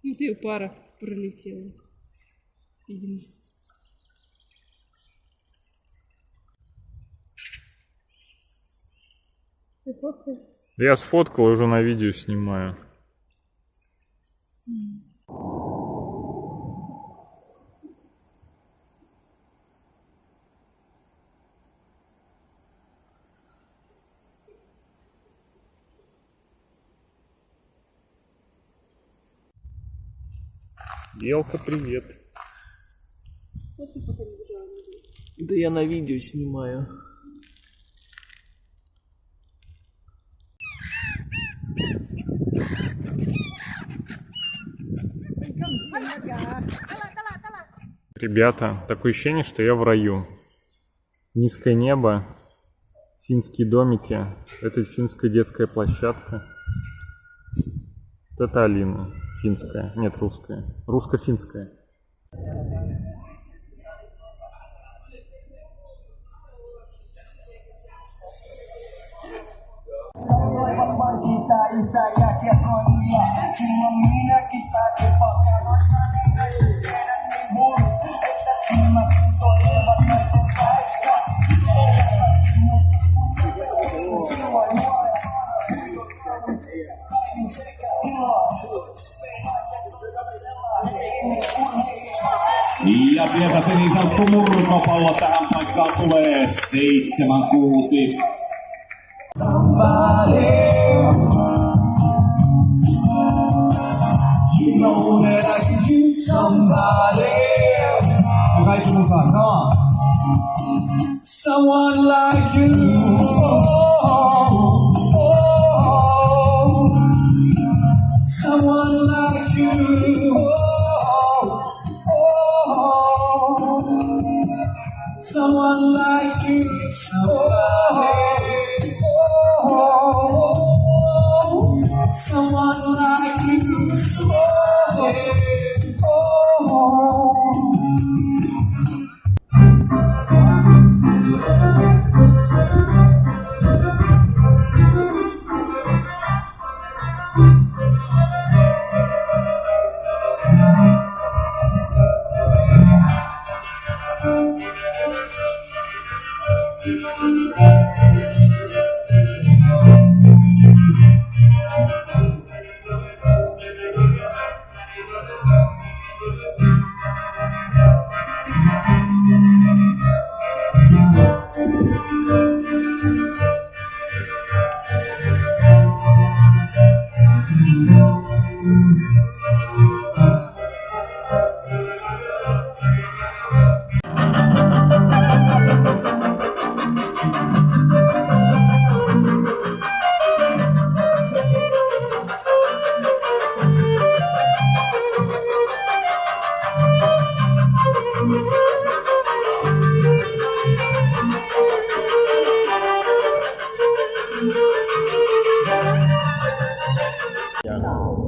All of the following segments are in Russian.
Вот и пара пролетела. Видимо. Ты фоткаешь? Я сфоткал, уже на видео снимаю. Елка, привет. Да я на видео снимаю. Ребята, такое ощущение, что я в раю. Низкое небо, финские домики, это финская детская площадка. Вот это Алина, финская, нет, русская, русско-финская. Ja sieltä se niin sanottu murtopallo tähän paikkaan tulee 7-6. You know that I can use somebody. Ja kaikki mukaan, come on. Someone like you. Someone like you. Someone like you, somebody. Someone like you, somebody.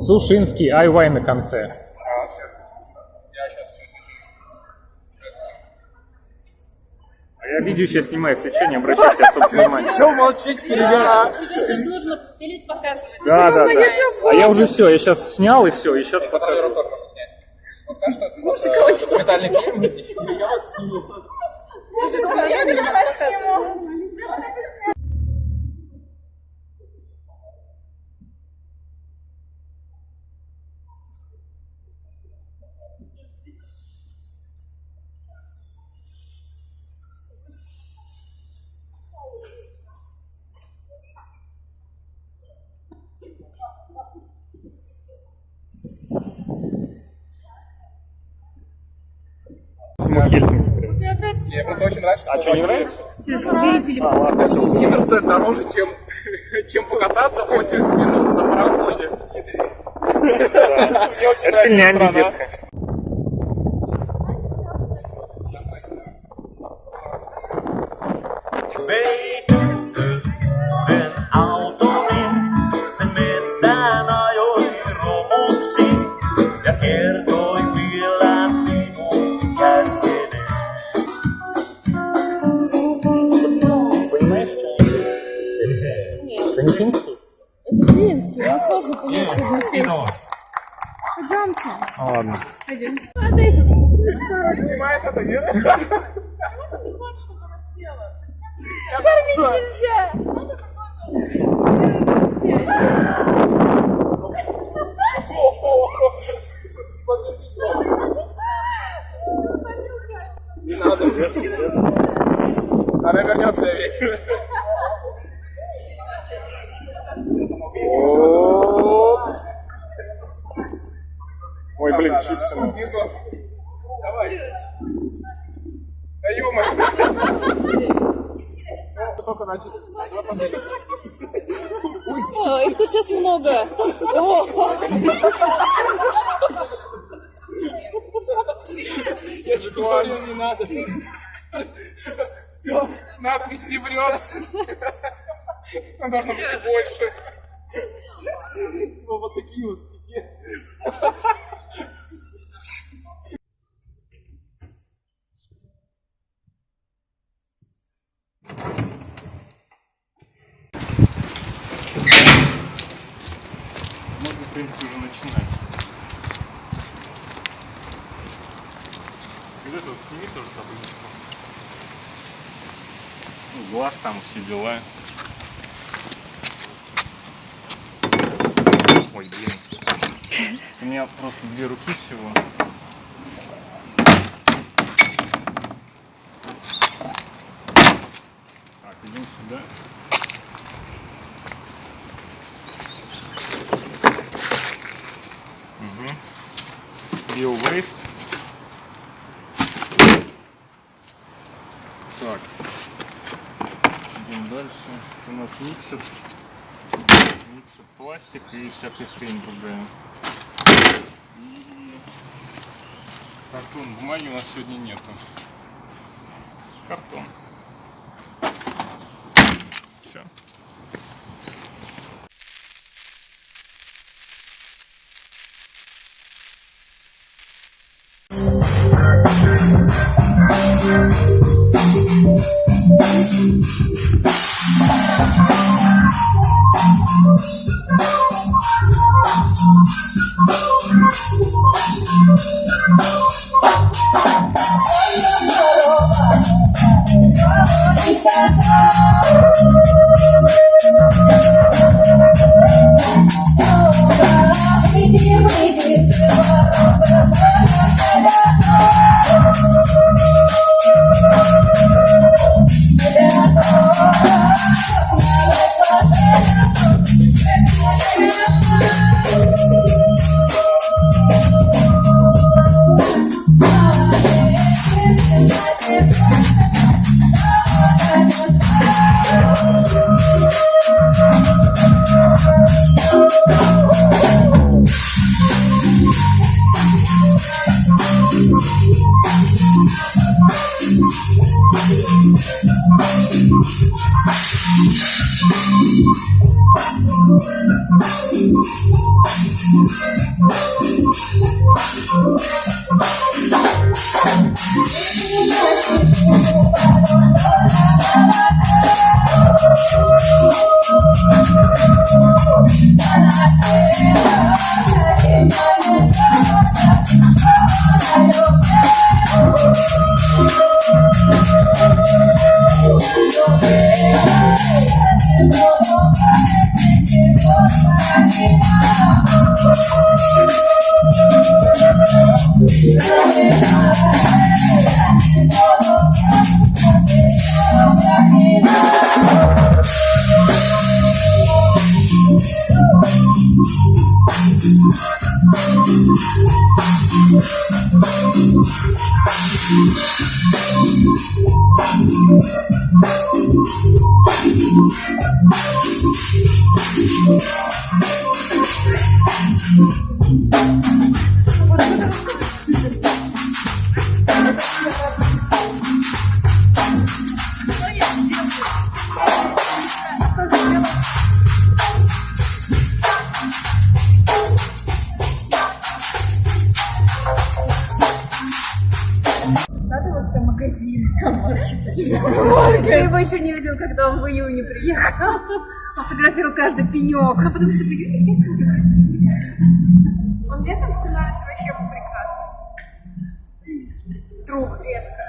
Сушинский айвай на конце. А я видео сейчас снимаю, если что, не обращайте особо внимания. Чё молчите, ребята? Сейчас нужно пилить показывать. Да. А я уже все, я сейчас снял и все, и сейчас покажу. Метальный клей. Я не показываю. Мне просто очень нравится. А что, не нравится? Сидор стоит дороже, чем покататься 80 минут на пароходе. Это Финляндия, детка. Это не финский? Это финский, но сложно понять. Пойдемте. Ну ладно. Пойдем. Снимает это, нет? Кормить нельзя. Не надо. Она вернется, я верю. Ой, блин, чипсы. Давай. Да ё-моё. Только начали. Их тут сейчас много. Я же говорил, не надо. Все, надпись не врет. Нам должно быть и больше. Типа вот такие вот. Можно, в принципе, уже начинать. Вот это вот сними тоже табличку. Ну, глаз там, все дела. Ой, блин. У меня просто 2 руки всего. Так, идем сюда. Bio-waste. Так. Идем дальше. У нас миксер пластик и всякая хрень другая. И картон. Бумаги у нас сегодня нету. Картон. Все. Радоваться магазин. Ты его еще не видел, когда он в июне приехал. Он фотографировал каждый пенек. А потом с тобой, видишь, красивый. Он летом становится вообще прекрасно. Вдруг резко.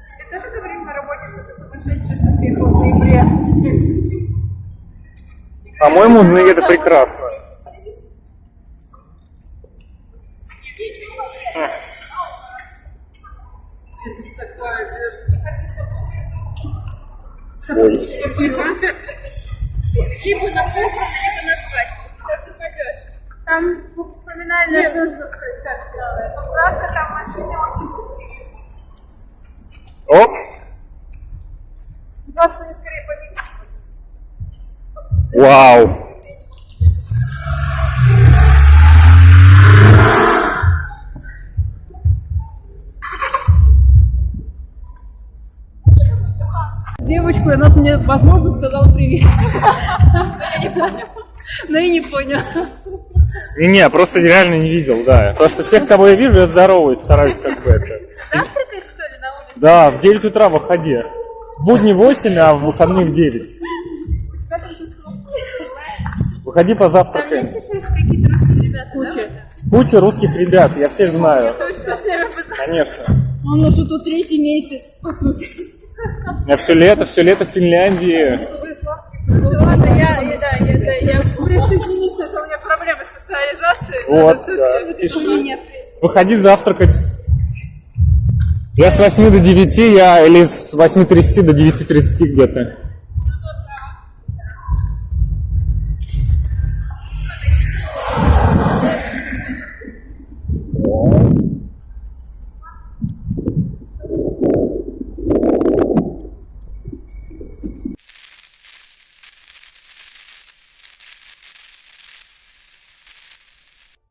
Тебе тоже говорили на работе, что ты сумасшедшая, что приехал в ноябре? По-моему, ну это прекрасно. Ой. Либо на похороны, либо на свадьбу. Куда ты пойдешь? Там поминальная служба в конце. Правда, там машины очень быстро ездят. Оп. Просто не скорее побегут. Вау. Девочку, она мне, возможно, сказала привет. Но я не понял. Не, просто реально не видел, да. Просто всех, кого я вижу, я здороваюсь, стараюсь как бы это. Завтракаешь, что ли, на улице? Да, в 9 утра выходи. В будни 8, а в выходные в 9. Выходи Там позавтракаем. есть еще какие-то русские ребята, куча. Куча русских ребят, я всех знаю. Ты уже со всеми познакомился. Конечно. Он уже тут 3-й месяц, по сути. У меня все лето в Финляндии. Ладно, я присоединиться, это у меня проблемы с социализацией. Вот, Это да, всё-таки пиши. у меня, в принципе. Выходи завтракать. Я с 8 до 9, или с 8:30 до 9:30 где-то.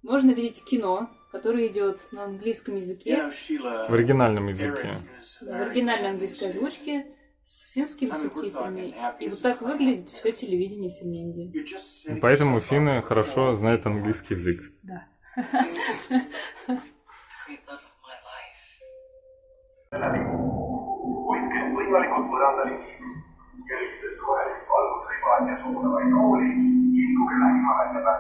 Можно видеть кино, которое идет на английском языке, В оригинальном языке. в оригинальной английской озвучке, с финскими субтитрами. И вот так выглядит все телевидение Финляндии. И поэтому финны хорошо знают английский язык. Да. Cultural del que el tesoro es algo se va a su una vaina y que la imagen de la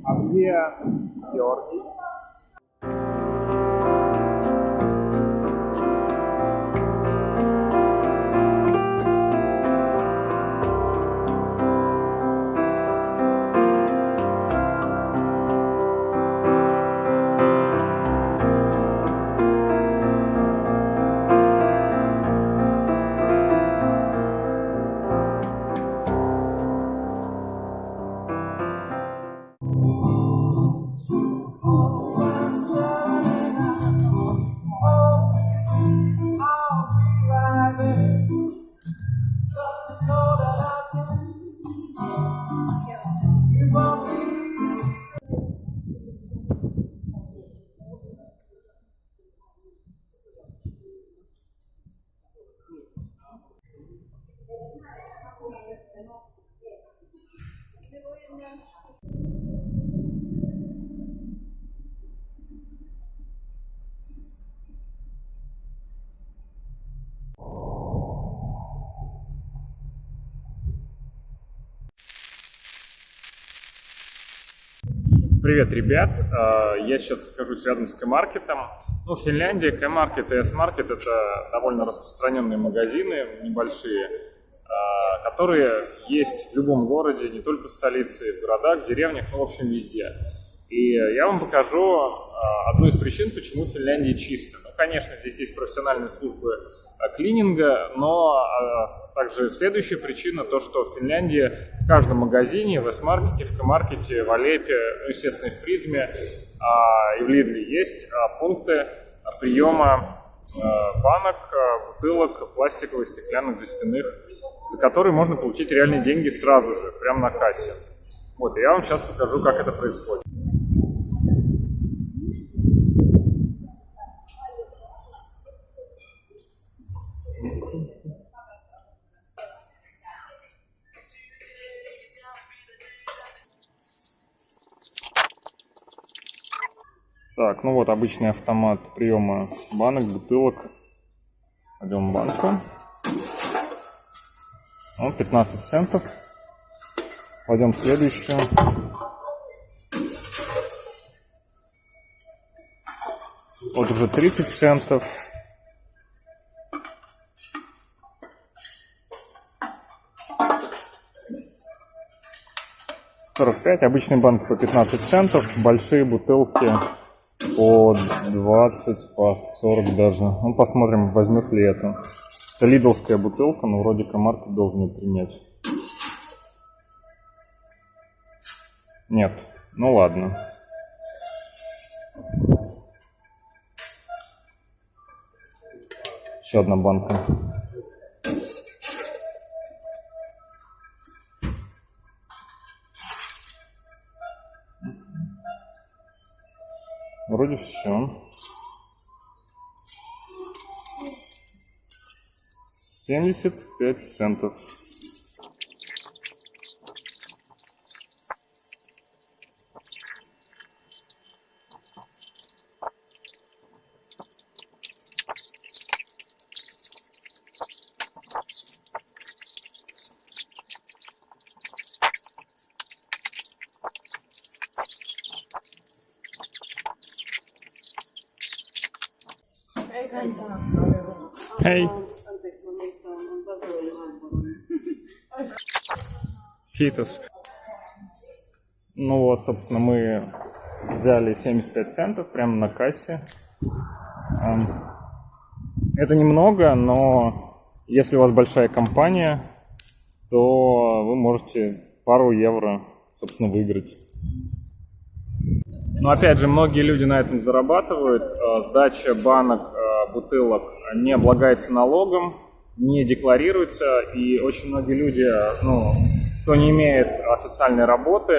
А где Георгий? Привет, ребят! Я сейчас нахожусь рядом с К-маркетом. Ну, в Финляндии К-маркет и С-маркет — это довольно распространенные магазины, небольшие, которые есть в любом городе, не только в столице, в городах, в деревнях, но, в общем, везде. И я вам покажу одну из причин, почему в Финляндии чисто. Ну, конечно, здесь есть профессиональные службы клининга, но также следующая причина то, что в Финляндии в каждом магазине, в С-маркете, в К-маркете, в Алепе, ну, естественно, и в Призме, и в Лидле есть пункты приема банок, бутылок, пластиковых, стеклянных, жестяных, за которые можно получить реальные деньги сразу же, прямо на кассе. Вот, и я вам сейчас покажу, как это происходит. Так, ну вот обычный автомат приема банок, бутылок. Пойдем в банку. Вот 15 центов. Пойдем в следующую. Вот уже 30 центов. $45. Обычный банк по 15 центов. Большие бутылки по 20, по 40 даже. Ну, посмотрим, возьмет ли эту. Это лидлская бутылка, но вроде К-маркет должен ее принять. Нет. Ну ладно. Еще одна банка. Вроде все. 75 центов. Hei. Kiitos. Ну вот, собственно, мы взяли 75 центов прямо на кассе. Это немного, но если у вас большая компания, то вы можете пару евро, собственно, выиграть. Но опять же, многие люди на этом зарабатывают. Сдача банок, бутылок не облагается налогом, не декларируется. И очень многие люди, ну, кто не имеет официальной работы,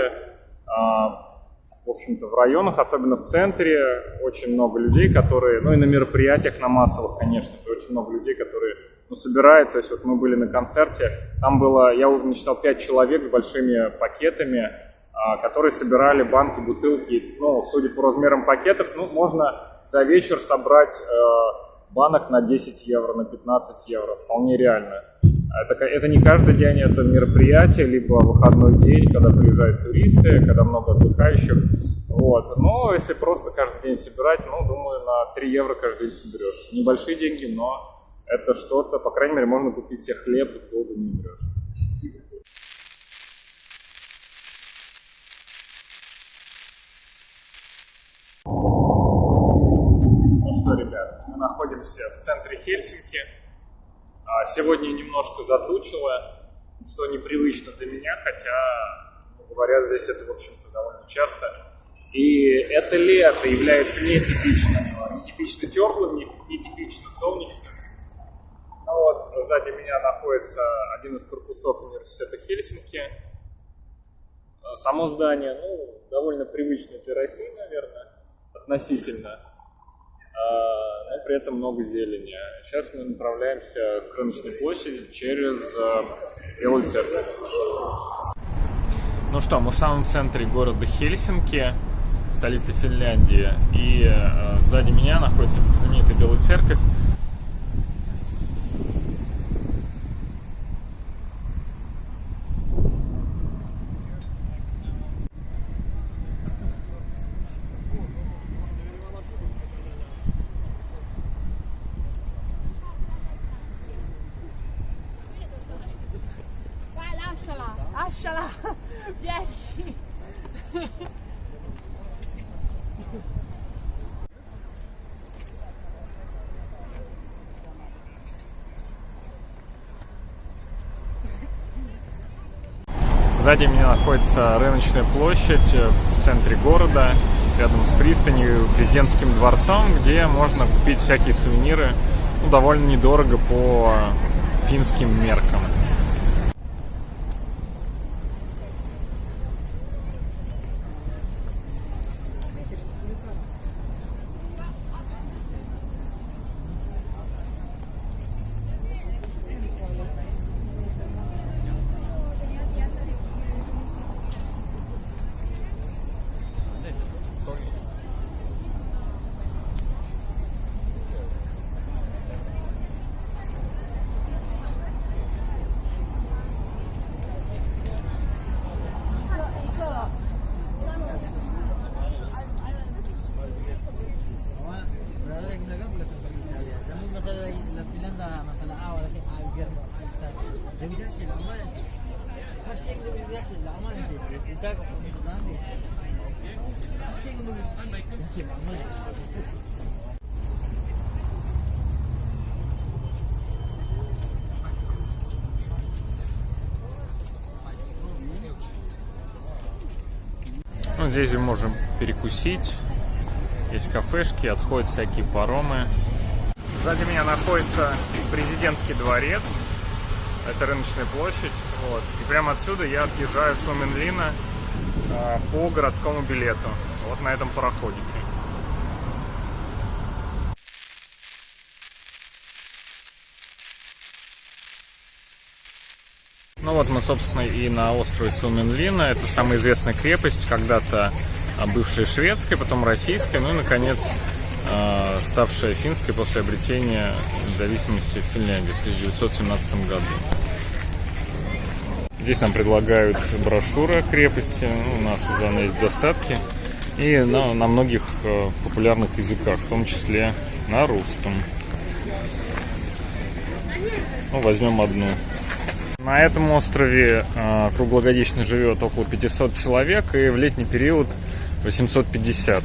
в общем-то, в районах, особенно в центре, очень много людей, которые, ну и на мероприятиях, на массовых, конечно же, очень много людей, которые, ну, собирают. То есть вот мы были на концерте, там было, я насчитал 5 человек с большими пакетами, которые собирали банки, бутылки. Ну, судя по размерам пакетов, ну, можно за вечер собрать банок на 10 евро, на 15 евро. Вполне реально. Это не каждый день, это мероприятие, либо выходной день, когда приезжают туристы, когда много отдыхающих. Вот. Но если просто каждый день собирать, ну, думаю, на 3 евро каждый день соберешь. Небольшие деньги, но это что-то, по крайней мере, можно купить себе хлеб, и с голоду не умрешь. Ну что, ребят, мы находимся в центре Хельсинки. Сегодня немножко затучило, что непривычно для меня, хотя, говоря, здесь это, в общем-то, довольно часто. И это лето является нетипичным, нетипично теплым, нетипично солнечным. Ну вот, сзади меня находится один из корпусов университета Хельсинки. Само здание, ну, довольно привычный для России, наверное, относительно. Но при этом много зелени. Сейчас мы направляемся к рыночной площади через Белую церковь. Ну что, мы в самом центре города Хельсинки, столицы Финляндии, и сзади меня находится знаменитая Белая церковь. Сзади меня находится рыночная площадь в центре города, рядом с пристанью, президентским дворцом, где можно купить всякие сувениры, ну, довольно недорого по финским меркам. Ну, здесь мы можем перекусить. Есть кафешки, отходят всякие паромы. Сзади меня находится президентский дворец. Это рыночная площадь. Вот. И прямо отсюда я отъезжаю с Суоменлина по городскому билету. Вот на этом пароходике. Ну вот мы, собственно, и на острове Суоменлина. Это самая известная крепость, когда-то бывшая шведская, потом российская, ну и, наконец, ставшая финской после обретения независимости в Финляндии в 1917 году. Здесь нам предлагают брошюры о крепости, ну, у нас уже она есть в достатке, и на многих популярных языках, в том числе на русском. Ну, возьмем одну. На этом острове круглогодично живет около 500 человек, и в летний период 850.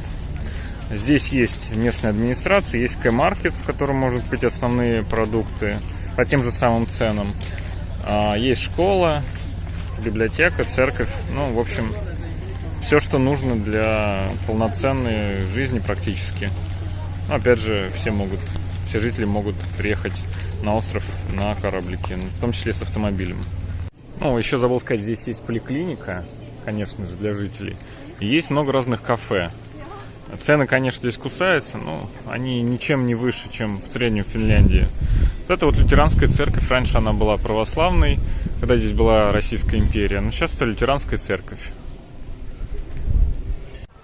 Здесь есть местная администрация, есть К-маркет, в котором можно купить основные продукты по тем же самым ценам. Есть школа, библиотека, церковь. Ну, в общем, все, что нужно для полноценной жизни практически. Но, опять же, все жители могут приехать на остров на кораблике, в том числе с автомобилем. Ну, еще забыл сказать, здесь есть поликлиника, конечно же, для жителей. И есть много разных кафе. Цены, конечно, здесь кусаются, но они ничем не выше, чем в среднем в Финляндии. Вот это вот лютеранская церковь. Раньше она была православной, когда здесь была Российская империя. Но сейчас это лютеранская церковь.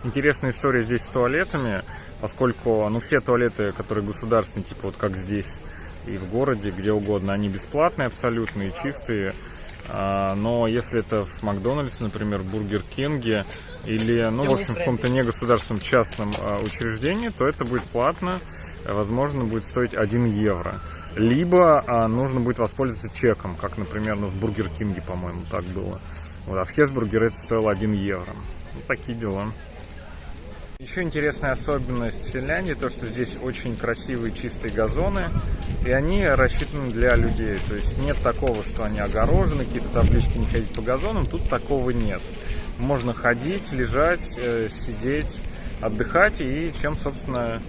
Интересная история здесь с туалетами, поскольку все туалеты, которые государственные, типа вот как здесь и в городе, где угодно, они бесплатные абсолютно и чистые. Но если это в Макдональдсе, например, в Бургер Кинге или, в общем, в каком-то негосударственном частном учреждении, то это будет платно, возможно, будет стоить 1 евро. Либо нужно будет воспользоваться чеком, как, например, в Бургер Кинге, по-моему, так было. Вот, а в Хесбургере это стоило 1 евро. Вот такие дела. Еще интересная особенность Финляндии, то что здесь очень красивые чистые газоны, и они рассчитаны для людей. То есть нет такого, что они огорожены, какие-то таблички не ходить по газонам, тут такого нет. Можно ходить, лежать, сидеть, отдыхать, и чем, собственно,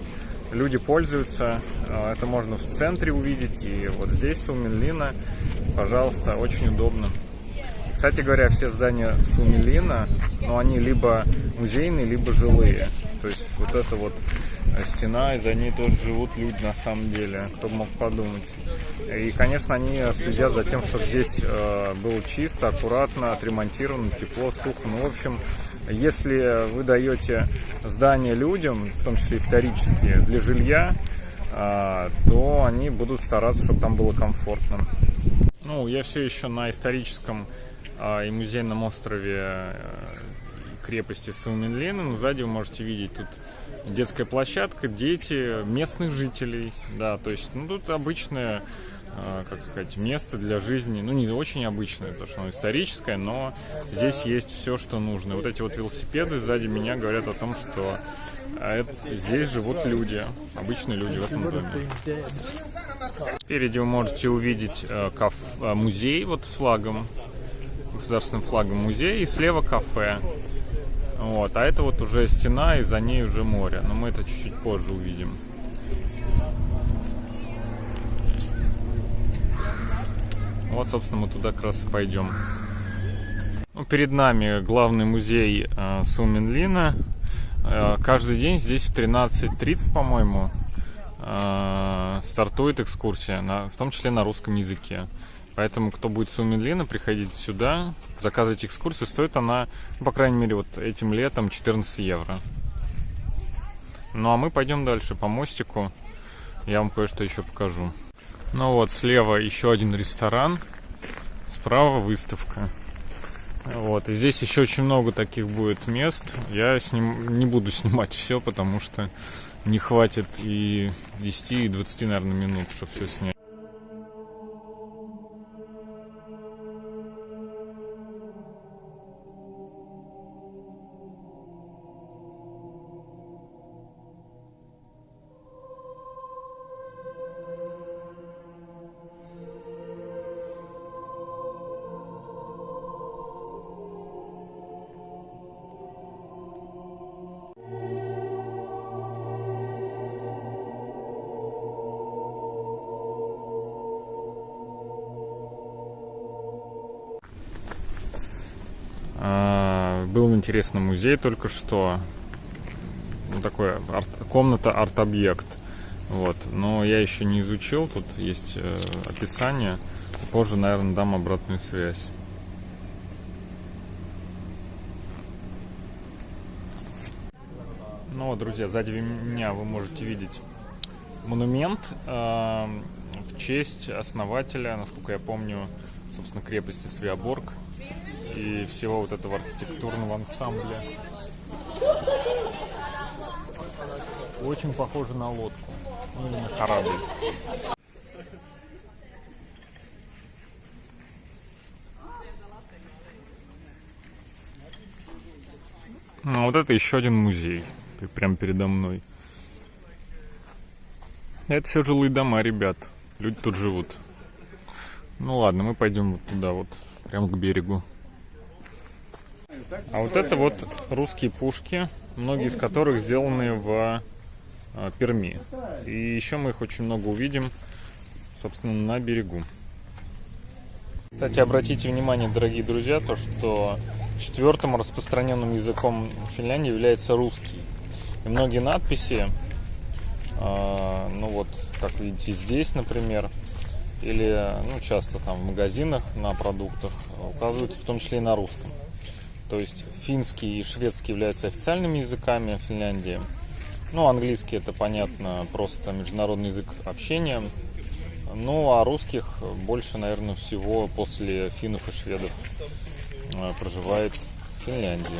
люди пользуются. Это можно в центре увидеть, и вот здесь, в Суоменлина, пожалуйста, очень удобно. Кстати говоря, все здания Суоменлина, они либо музейные, либо жилые. То есть вот эта вот стена, и за ней тоже живут люди на самом деле, кто бы мог подумать. И, конечно, они следят за тем, чтобы здесь было чисто, аккуратно, отремонтировано, тепло, сухо. В общем, если вы даете здания людям, в том числе исторические, для жилья, то они будут стараться, чтобы там было комфортно. Я все еще на историческом и музейном острове крепости Суоменлина. Сзади вы можете видеть тут детская площадка, дети местных жителей. Да, то есть, тут обычное, место для жизни. Не очень обычное, потому что оно историческое, но здесь есть все, что нужно. Вот эти вот велосипеды сзади меня говорят о том, что здесь живут люди, обычные люди в этом доме. Спереди вы можете увидеть музей вот с флагом. государственным флагом музей, и слева кафе. Вот, а это вот уже стена, и за ней уже море. Но мы это чуть-чуть позже увидим. Вот, собственно, мы туда как раз и пойдем. Ну, перед нами главный музей Суоменлина. Каждый день здесь в 13:30, по-моему, стартует экскурсия, в том числе на русском языке. Поэтому, кто будет в Суоменлина, приходите сюда, заказывайте экскурсию. Стоит она, ну, по крайней мере, вот этим летом 14 евро. Ну, а мы пойдем дальше по мостику. Я вам кое-что еще покажу. Ну вот, слева еще один ресторан, справа выставка. Вот, и здесь еще очень много таких будет мест. Я не буду снимать все, потому что не хватит и 10, и 20, наверное, минут, чтобы все снять. Был интересный музей только что. Ну, такой комната арт-объект. Вот. Но я еще не изучил. Тут есть описание. Позже, наверное, дам обратную связь. Ну вот, друзья, сзади меня вы можете видеть монумент в честь основателя, насколько я помню, собственно, крепости Свеоборг и всего вот этого архитектурного ансамбля. Очень похоже на лодку, ну, или на корабль. Ну, вот это еще один музей, прямо передо мной. Это все жилые дома, ребят. Люди тут живут. Ну ладно, мы пойдем вот туда вот, прямо к берегу. А вот это вот русские пушки, многие из которых сделаны в Перми. И еще мы их очень много увидим, собственно, на берегу. Кстати, обратите внимание, дорогие друзья, то, что четвертым распространенным языком Финляндии является русский. И многие надписи, ну вот, как видите здесь, например, или ну, часто там в магазинах на продуктах указывают в том числе и на русском. То есть финский и шведский являются официальными языками Финляндии. Ну, английский — это, понятно, просто международный язык общения. Ну, а русских больше, наверное, всего после финнов и шведов проживает в Финляндии.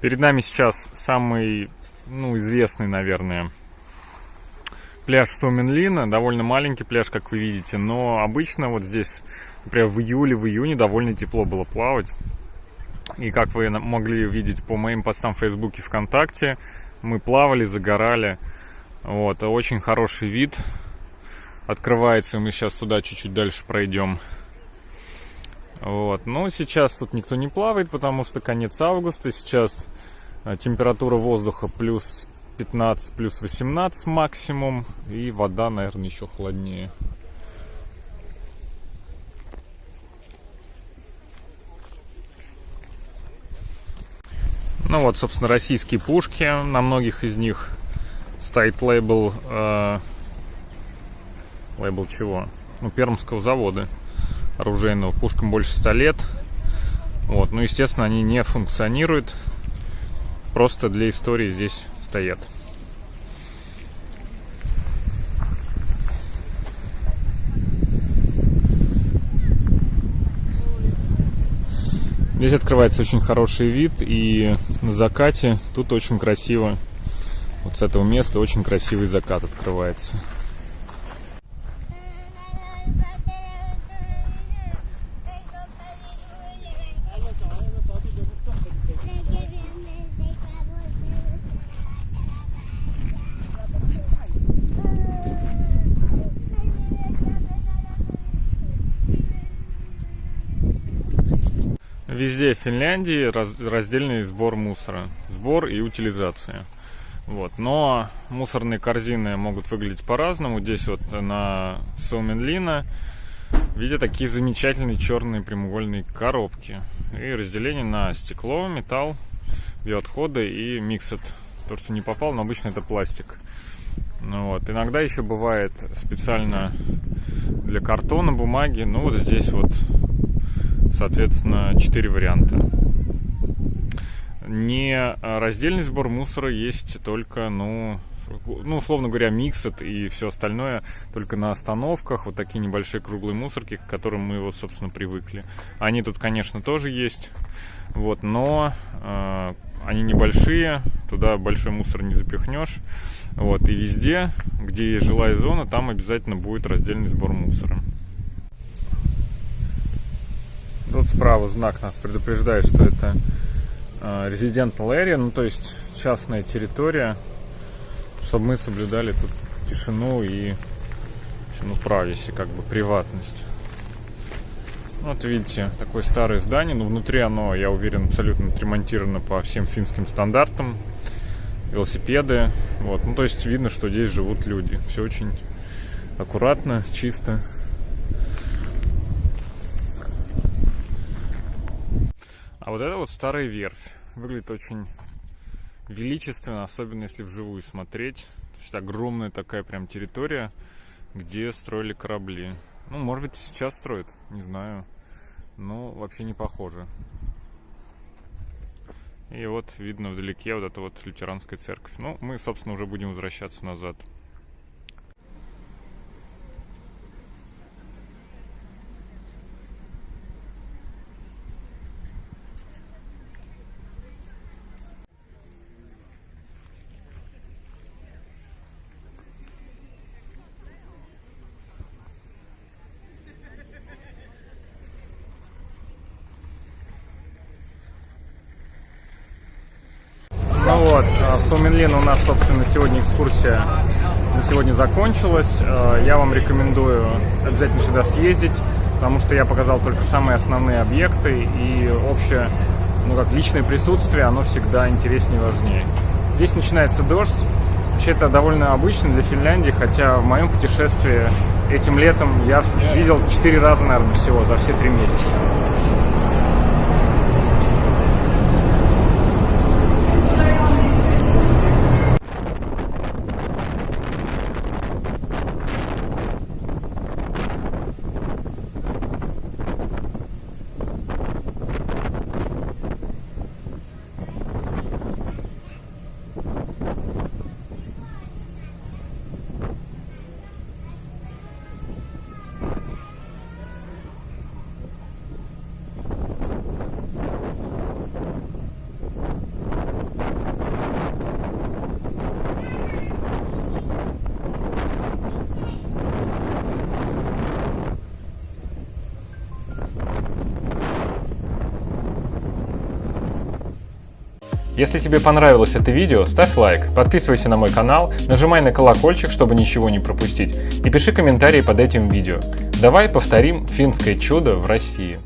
Перед нами сейчас самый, ну, известный, наверное, пляж Суоменлина. Довольно маленький пляж, как вы видите, но обычно вот здесь, например, в июле, в июне довольно тепло было плавать. И как вы могли видеть по моим постам в Фейсбуке, ВКонтакте, мы плавали, загорали. Вот, очень хороший вид открывается. Мы сейчас туда чуть-чуть дальше пройдем. Вот. Но сейчас тут никто не плавает, потому что конец августа. Сейчас температура воздуха плюс 15, плюс 18 максимум. И вода, наверное, еще холоднее. Ну вот, собственно, российские пушки. На многих из них стоит лейбл... лейбл чего? Ну, Пермского завода оружейного. Пушкам больше 100 лет. Вот. Ну, естественно, они не функционируют. Просто для истории здесь стоят. Здесь открывается очень хороший вид. И на закате тут очень красиво. Вот с этого места очень красивый закат открывается. везде в Финляндии раздельный сбор мусора. Сбор и утилизация. Вот. Но мусорные корзины могут выглядеть по-разному. Здесь вот на Suomenlinna видя такие замечательные черные прямоугольные коробки. И разделение на стекло, металл, биоотходы и миксед. То, что не попал, но обычно это пластик. Ну, вот. Иногда еще бывает специально для картона, бумаги. Ну вот здесь вот, соответственно, 4 варианта. Не раздельный сбор мусора есть только, условно говоря, миксед и все остальное только на остановках. Вот такие небольшие круглые мусорки, к которым мы вот, собственно, привыкли. Они тут, конечно, тоже есть. Вот, но они небольшие, туда большой мусор не запихнешь. Вот, и везде, где есть жилая зона, там обязательно будет раздельный сбор мусора. Тут справа знак нас предупреждает, что это residential area, то есть частная территория, чтобы мы соблюдали тут тишину и privacy, как бы приватность. Вот видите, такое старое здание, но внутри оно, я уверен, абсолютно отремонтировано по всем финским стандартам. Велосипеды, вот, то есть видно, что здесь живут люди. Все очень аккуратно, чисто. А вот это вот старая верфь. Выглядит очень величественно, особенно если вживую смотреть. То есть огромная такая прям территория, где строили корабли. Может быть, и сейчас строят, не знаю. Но вообще не похоже. И вот видно вдалеке вот эта вот лютеранская церковь. Мы, собственно, уже будем возвращаться назад. Suomenlinna у нас, собственно, сегодня экскурсия на сегодня закончилась. Я вам рекомендую обязательно сюда съездить, потому что я показал только самые основные объекты, и общее, личное присутствие, оно всегда интереснее и важнее. Здесь начинается дождь. Вообще это довольно обычно для Финляндии, хотя в моем путешествии этим летом я видел 4 раза, наверное, всего за все 3 месяца. Если тебе понравилось это видео, ставь лайк, подписывайся на мой канал, нажимай на колокольчик, чтобы ничего не пропустить, и пиши комментарии под этим видео. Давай повторим финское чудо в России.